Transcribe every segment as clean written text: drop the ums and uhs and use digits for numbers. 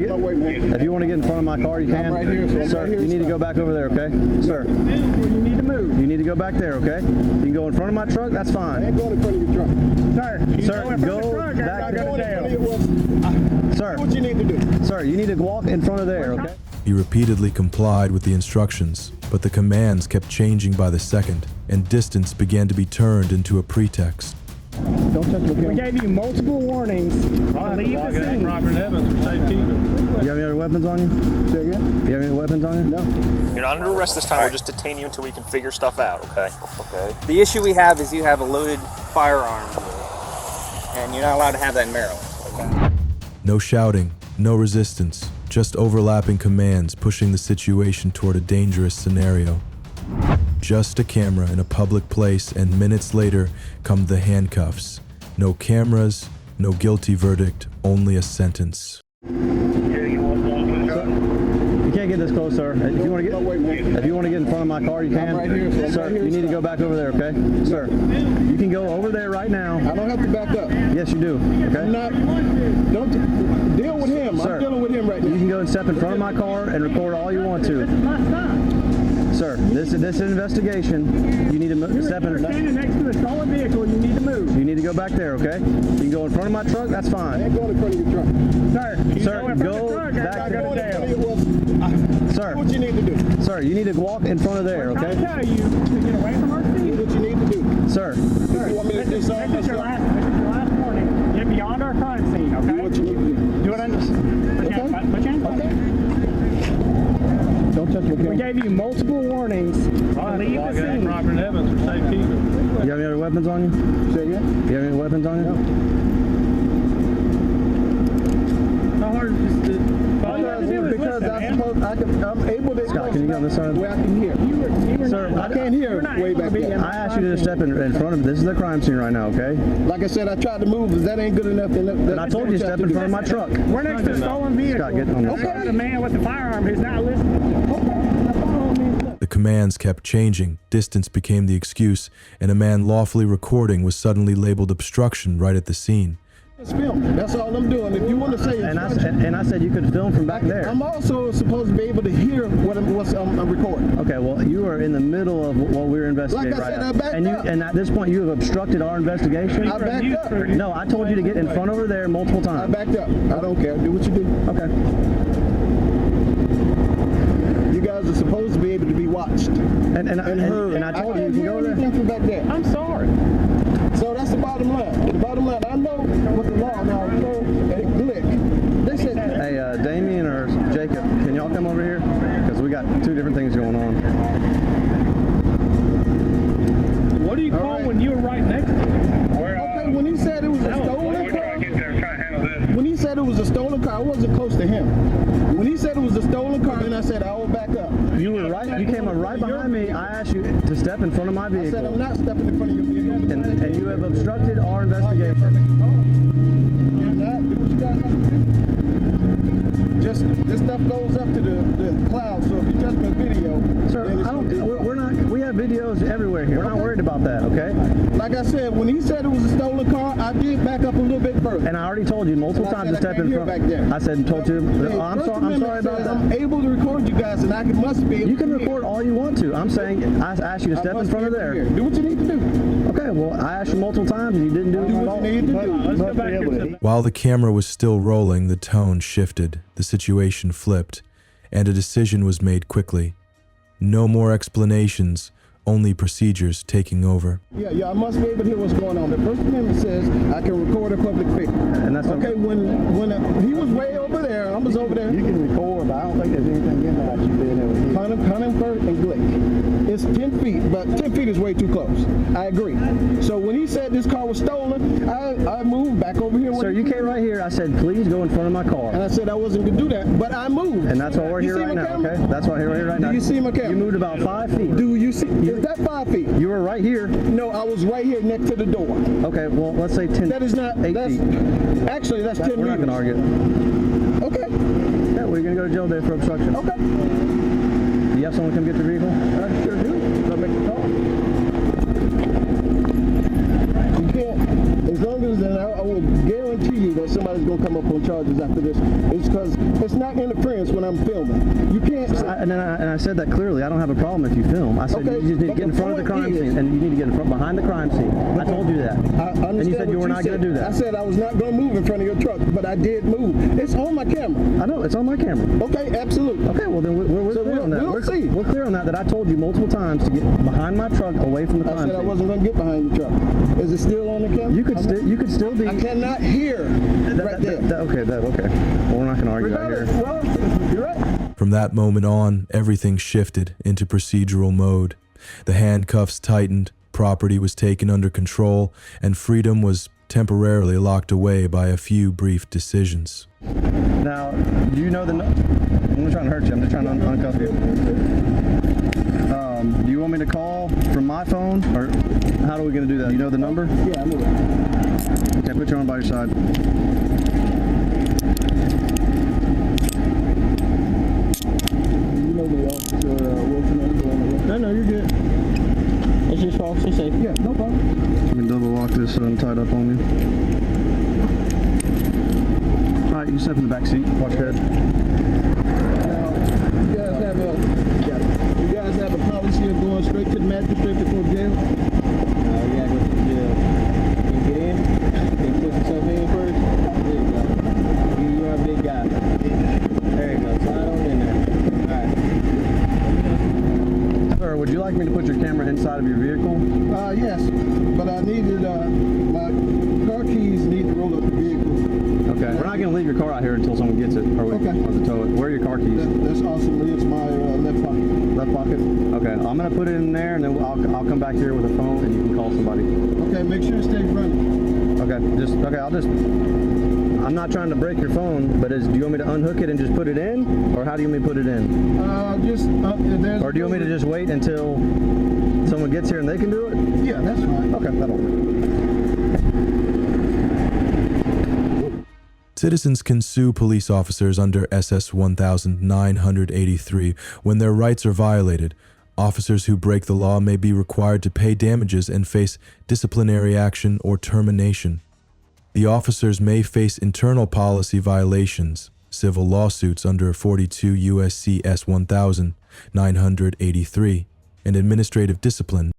to get in front of my car, you can. right here, so Sir, you need to go back over there, okay? Sir, You need to move. you need to go back there, okay? You can go in front of my truck, that's I fine. ain't going in front of your truck. Sir, go back Going in front of there. your Sir, what you need to do. sir, you need to walk in front of there, okay? He repeatedly complied with the instructions, but the commands kept changing by the second, and distance began to be turned into a pretext. Don't touch the We camera. gave you multiple warnings to leave the scene. You have any other weapons on you? Say again? You have any weapons on you? No. You're not under arrest this time. We'll just detain you until we can figure stuff out, okay? Okay. The issue we have is you have a loaded firearm, and you're not allowed to have that in Maryland. Okay. No shouting, no resistance, just overlapping commands pushing the situation toward a dangerous scenario. Just a camera in a public place, and minutes later come the handcuffs. No cameras, no guilty verdict, only a sentence. You can't get this close, sir. If you want to get in front of my car, you can. right here, so I'm Sir, right here, you need to go back over there, okay? Sir, you can go over there right now. I don't have to back up. Yes, you do, I'm okay? not. Don't deal with him. Sir, I'm dealing with him right You now. can go and step in front of my car and record all you want to. Sir, this is an investigation. You need to step You're in. standing next to a stolen vehicle. You need to move. You need to go back there, okay? You can go in front of my truck, that's I fine. ain't going in front of your truck. Sir, go back I'm going in front of there. your Sir, what you need to do. sir, you need to walk in front of there, I okay? tell you to get away from our Do scene. what you need to do. Sir, You want me to do something? This is your last warning. Get beyond our crime scene, okay? Do what you need to do. Do it under. Put your hands up. Put your hands up. Don't touch your We camera. gave you multiple warnings to leave the scene. you have any other weapons on you? Say again? You have any weapons on you? How hard is this? All you have to do is Because listen, man. I'm able to. Scott, can you get on this side? Where I can hear. Sir, I can't hear You're not way able to back be there. in I asked you to step in front of. This is the crime scene right now, okay? Like I said, I tried to move, but that ain't good enough. And I told you to step in front of my truck. We're next to a stolen vehicle. Scott, get on this. There's a man with the firearm who's not listening. The commands kept changing, distance became the excuse, and a man lawfully recording was suddenly labeled obstruction right at the scene. It's film. That's all I'm doing. If you want to say And I said you could film from back there. I'm also supposed to be able to hear what I'm recording. Okay, well, you are in the middle of what we're investigating Like I right said, now. I backed up. And at this point, you have obstructed our investigation. I backed up. No, I told you to get in front over there multiple I times. backed up. I don't care. Do what you do. Okay. You guys are supposed to be able to be watched And heard. I told you can't you can hear go there. anything from back there. I'm sorry. So that's the bottom line. The bottom line. I know what the law now. So and click. They said. Hey, Damien or Jacob, can y'all come over here? Because we got two different things going on. What do you call when you were right next to him? Okay, when he said it was a stolen car, when he said it was a stolen car, I wasn't close to him. When he said it was a stolen car, and I said I will back up. You were right. You came up right behind me. I asked you to step in front of my I said I'm vehicle, not stepping in front of your vehicle. and you have obstructed our investigation. Just this stuff goes up to the cloud, so if you touch my video, Sir, then it's I don't. gonna be- We're not. We have videos everywhere here. We're not worried about that, okay? Like I said, when he said it was a stolen car, I did back up a little bit further. And I already told you multiple And I times to said I step in can't hear front. back there. I said, told you. Hey, I'm First sorry. I'm Amendment sorry about says that. I'm able to record you guys, and I must be able You can to record all you want to. I'm saying I asked you to step in front of there. Do what you need to do. Okay, well, I asked you multiple times and you didn't do it Do at what all. you need to do. Let's go back here. While the camera was still rolling, the tone shifted, the situation flipped, and a decision was made quickly. No more explanations, only procedures taking over. Yeah, I must be able to hear what's going on. The First Amendment says I can record a public figure. And that's Okay, when he was way over there, I was over there. You can record, but I don't think there's anything in that you being able to hear. Cunningham and Glick. It's 10 feet, but 10 feet is way too close. I agree. So when he said this car was stolen, I moved back over here. Sir, you came right here. I said, please go in front of my And car. I said I wasn't going to do that, but I moved. And that's why we're You here see right my now, camera? okay? That's why we're here right now. Do you see my camera? You moved about 5 feet. Do you see? Is that 5 feet? You were right here. No, I was right here next to the door. Okay, well, let's say 10. That is not 8 that's, feet. Actually, that's 10 We're not meters. going to argue. Okay. Yeah, we're going to go to jail today for obstruction. Okay. Do you have someone come get your vehicle? I sure do. I'll make the call. You can't. As long as I will guarantee you that somebody's gonna come up on charges after this. It's because it's not interference when I'm filming. You can't. And I said that clearly. I don't have a problem if you film. I said Okay, you just need to but get in the front of the point crime is- scene, and you need to get in front behind the crime scene. I told you that. I understand and you said you what were not going to do that. I said I was not going to move in front of your truck, but I did move. It's on my camera. I know it's on my camera. Okay, absolutely. Okay, well then we're So clear on that. we'll see. We're clear on that. That I told you multiple times to get behind my truck, away from the crime I said I scene. wasn't going to get behind your truck. Is it still on the camera? You could still be. I cannot hear right there. Okay. Well, we're not going to argue out here. Well, you're right. From that moment on, everything shifted into procedural mode. The handcuffs tightened, property was taken under control, and freedom was temporarily locked away by a few brief decisions. Now, do you know the? I'm not trying to hurt you. I'm just trying to uncuff you. Do you want me to call from my phone, or how are we going to do that? You know the number? Yeah, I know that. Okay, put your arm by your side. You know the officer Wilson. No, you're good. It's just false. It's safe. Yeah, no problem. Let me double lock this so I'm tied up on you. All right, you step in the back seat. Watch your head. Now, you guys have a policy of going straight to the magistrate before jail? No, you gotta go to jail. You get in, you put yourself in first. There you go. You are a big guy. There you go. Slide on in there. Alright. Sir, would you like me to put your camera inside of your vehicle? Yes, but I needed, my car keys need to roll up the vehicle. Okay. We're not going to leave your car out here until someone gets it, or we Okay. have to tow it. Where are your car keys? That's awesome. It's my left pocket. Left pocket? Okay. I'm going to put it in there, and then I'll come back here with a phone, and you can call somebody. Okay, make sure it stays running. I'm not trying to break your phone, but do you want me to unhook it and just put it in, or how do you want me to put it in? Or do you want me to just wait until someone gets here and they can do it? Yeah, that's fine. Okay, that'll work. Citizens can sue police officers under SS 1983 when their rights are violated. Officers who break the law may be required to pay damages and face disciplinary action or termination. The officers may face internal policy violations, civil lawsuits under 42 U.S.C. S. 1983, and administrative discipline.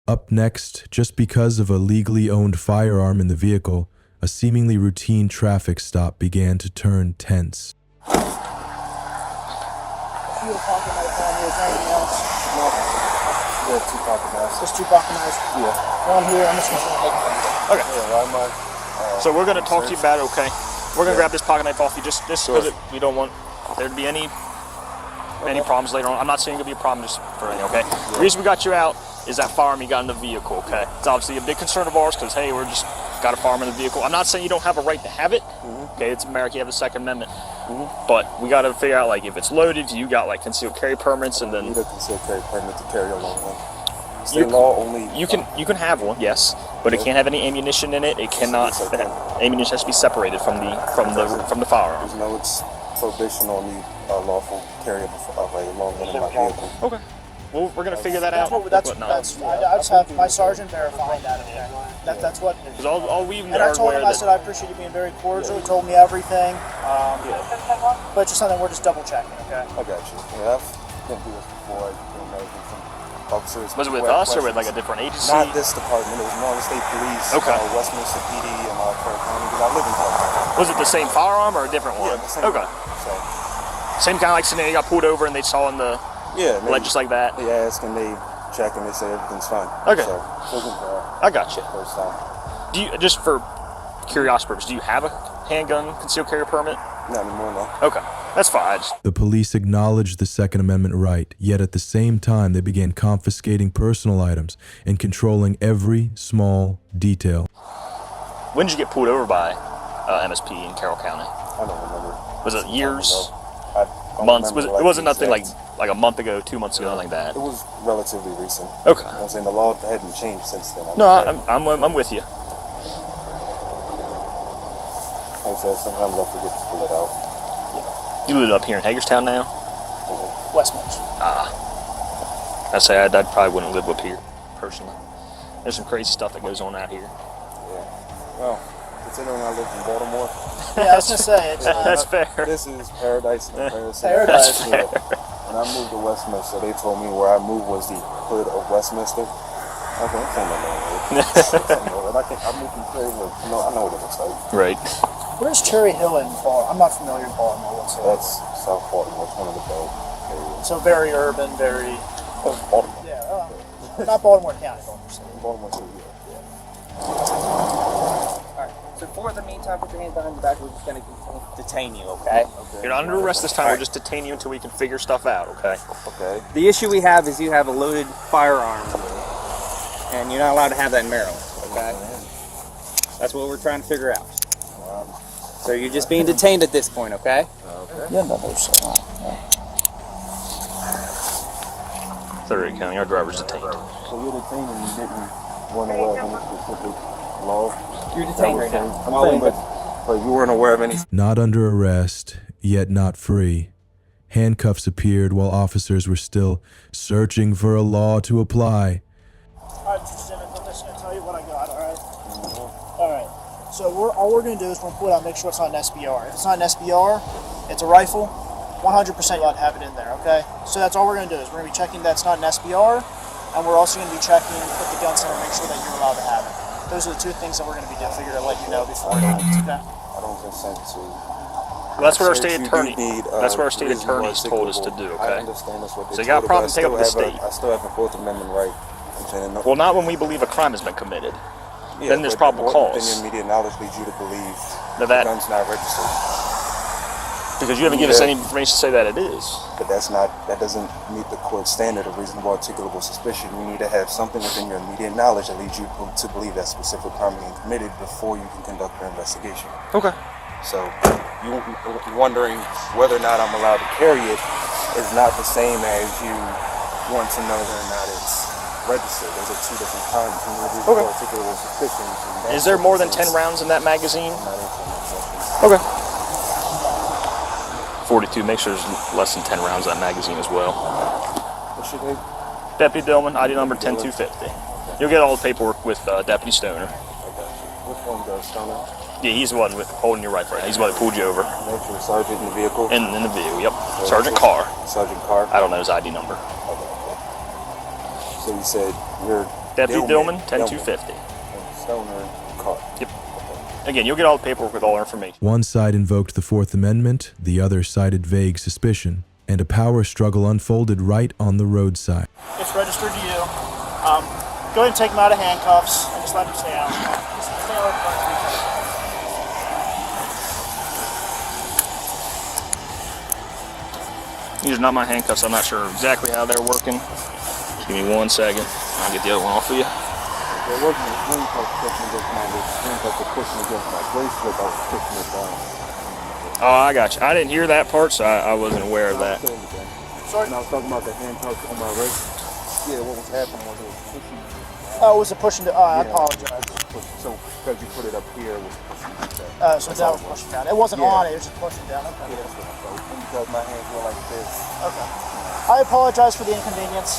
Up next, just because of a legally owned firearm in the vehicle, a seemingly routine traffic stop began to turn tense. You were pocket knife on here, is there anything else? No. Yeah, 2 pocket knives. Just 2 pocket knives? Yeah. While I'm here, I'm just going to take them. Okay. Yeah, why am I? So we're going to talk to you about it, okay? We're going to grab this pocket knife off you just because we don't want there to be any problems later on. I'm not saying it's going to be a problem just for anything, okay? The reason we got you out is that firearm you got in the vehicle, okay? It's obviously a big concern of ours because, hey, we're just got a firearm in the vehicle. I'm not saying you don't have a right to have it, okay? It's America, you have the Second Amendment. But we got to figure out, like, if it's loaded, you got, like, concealed carry permits, and then... I need a concealed carry permit to carry a long one. State law only... You can have one, yes, but it can't have any ammunition in it. It cannot... Ammunition has to be separated from the firearm. There's no prohibition on the lawful carry of a long gun in my vehicle. Okay. Well, we're going to figure that out. I just have my sergeant verifying that, okay? That's what it is. Because all we And I told him, I said, I appreciate you being very cordial. He told me everything. But just something we're just double checking, okay? I got you. Yeah, I've been through this before. I can imagine from officers. Was it with us or with like a different agency? Not this department. It was Maryland State Police, Okay. Westminster PD, and Clark County, because I live in Clark County. Was it the same firearm or a different one? Yeah, the same Okay. one. So, Same kind of like scenario. You got pulled over and they saw in the ledge just like that. They ask and they check and they say everything's fine. Okay. So, looking for I got you. first time. Do you, just for curiosity purposes, do you have a handgun concealed carry permit? Not anymore, no. Okay, that's fine. The police acknowledged the Second Amendment right, yet at the same time they began confiscating personal items and controlling every small detail. When did you get pulled over by MSP in Carroll County? I don't remember. Was it years? I don't Months? remember, It wasn't nothing exact- like a month ago, 2 months ago, nothing like that. It was relatively recent. Okay. I'm saying the law hadn't changed since then. No, I'm with you. Like I said, sometimes I forget to pull it out. You live up here in Hagerstown now? Westminster. I say I probably wouldn't live up here, personally. There's some crazy stuff that goes on out here. Yeah. Well, the Considering I live in Baltimore, Yeah, I was gonna say it's That's fair. this is paradise in comparison. Paradise. Yeah. When I moved to Westminster, they told me where I moved was the hood of Westminster. Okay, I'm saying I moved from Cherry Hill. I know what it looks like. Right. Where's Cherry Hill in Baltimore? I'm not familiar with Baltimore whatsoever. That's South Baltimore. It's one of the belt areas. So very urban, very Baltimore. yeah. Not Baltimore County, Baltimore City. Baltimore too, yeah. Alright, so for the meantime, put your hands behind your back. We're just going to detain you, okay? You're not under arrest this time. We'll just detain you until we can figure stuff out, okay? Okay. The issue we have is you have a loaded firearm, and you're not allowed to have that in Maryland, okay? That's what we're trying to figure out. So you're just being detained at this point, okay? Yeah, no, there's 30 County, our driver's detained. So you're detained and you didn't weren't aware of any specific law? You're detained right now. I'm saying, but you weren't aware of any. Not under arrest, yet not free. Handcuffs appeared while officers were still searching for a law to apply. Alright, Mr. Simmons, I'm just gonna tell you what I got, alright? Alright. So all we're gonna do is we're gonna pull it out and make sure it's not an SBR. If it's not an SBR, it's a rifle, 100% you'll have it in there, okay? So that's all we're gonna do is we're gonna be checking that's not an SBR, and we're also gonna be checking and put the gun center and make sure that you're allowed to have it. Those are the two things that we're gonna be doing. Figure to let you know before it happens, okay? I don't consent to. Well, that's what our state attorney. That's what our state attorneys told us to do. I Okay. understand that's what they So you got a told problem, us, take it up with the but I state. I still have a Fourth Amendment right. I'm saying no. Well, not when we believe a crime has been committed. Yeah, then there's but probable what- cause. Then your immediate knowledge leads you to believe Now the that- gun's not registered. Because you haven't given us Yeah. any information to say that it is. But that doesn't meet the court standard of reasonable articulable suspicion. You need to have something within your immediate knowledge that leads you to believe that specific crime being committed before you can conduct your investigation. Okay. So you wondering whether or not I'm allowed to carry it is not the same as you want to know whether or not it's registered. Those are two different crimes. You need reasonable articulable suspicion. Is there more than 10 rounds in that magazine? I'm not answering that question. Okay. 42. Make sure there's less than 10 rounds in that magazine as well. What's your name? Deputy Dillman, ID number 10250. You'll get all the paperwork with Deputy Stoner. Okay. Which one goes, Stoner? Yeah, he's the one holding you right now. He's the one that pulled you over. Make sure sergeant in the vehicle. In the vehicle, yep. Sergeant Carr. Sergeant Carr. I don't know his ID number. So you said you're Deputy Dillman, 10250. Stoner Carr. Yep. Again, you'll get all the paperwork with all our information. One side invoked the Fourth Amendment, the other cited vague suspicion, and a power struggle unfolded right on the roadside. It's registered to you. Go ahead and take him out of handcuffs and just let him stay out. Just stay out of the front. These are not my handcuffs. I'm not sure exactly how they're working. Give me 1 second. I'll get the other one off of you. There wasn't a handcuff pushing against my wrist. Handcuff was pushing against my bracelet. I was pushing it down. Oh, I got you. I didn't hear that part, so I wasn't aware of that. Sorry? And I was talking about the handcuffs on my wrist. Yeah, what was happening was it was pushing. Oh, was it pushing to? I apologize. So because you put it up here, it was pushing like that. So that was pushing down. It wasn't on it. It was just pushing down. Okay. Yeah, that's what I felt. And because my hands were like this. Okay. I apologize for the inconvenience.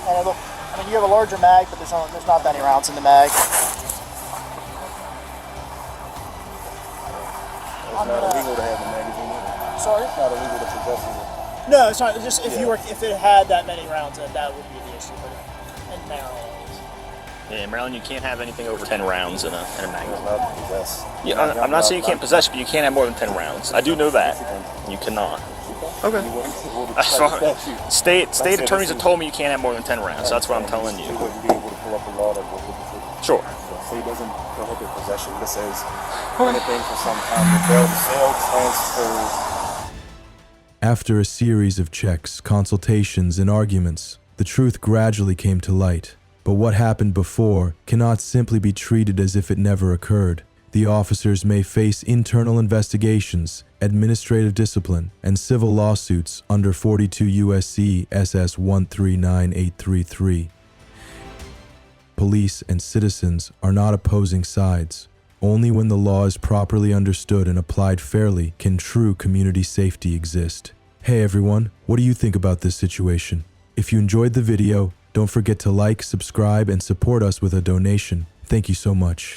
And look, I mean, you have a larger mag, but there's not that many rounds in the mag. It's not illegal to have a magazine either. Sorry? It's not illegal to possess it. No, it's not. It's just if it had that many rounds in it, that would be the issue. But in Maryland, Yeah, in Maryland, you can't have anything over 10 rounds in a You're magazine. allowed to possess. Yeah, I'm not saying you can't possess, but you can't have more than 10 rounds. I do know that. You cannot. Okay. State attorneys have told me you can't have more than 10 rounds. So that's what I'm telling You you. wouldn't be able to pull up a law that would prohibit it. Sure. So it doesn't prohibit possession. This says anything for some kind of bail, sale, transfer. After a series of checks, consultations, and arguments, the truth gradually came to light. But what happened before cannot simply be treated as if it never occurred. The officers may face internal investigations, administrative discipline, and civil lawsuits under 42 U.S.C. SS 139833. Police and citizens are not opposing sides. Only when the law is properly understood and applied fairly can true community safety exist. Hey everyone, what do you think about this situation? If you enjoyed the video, don't forget to like, subscribe, and support us with a donation. Thank you so much.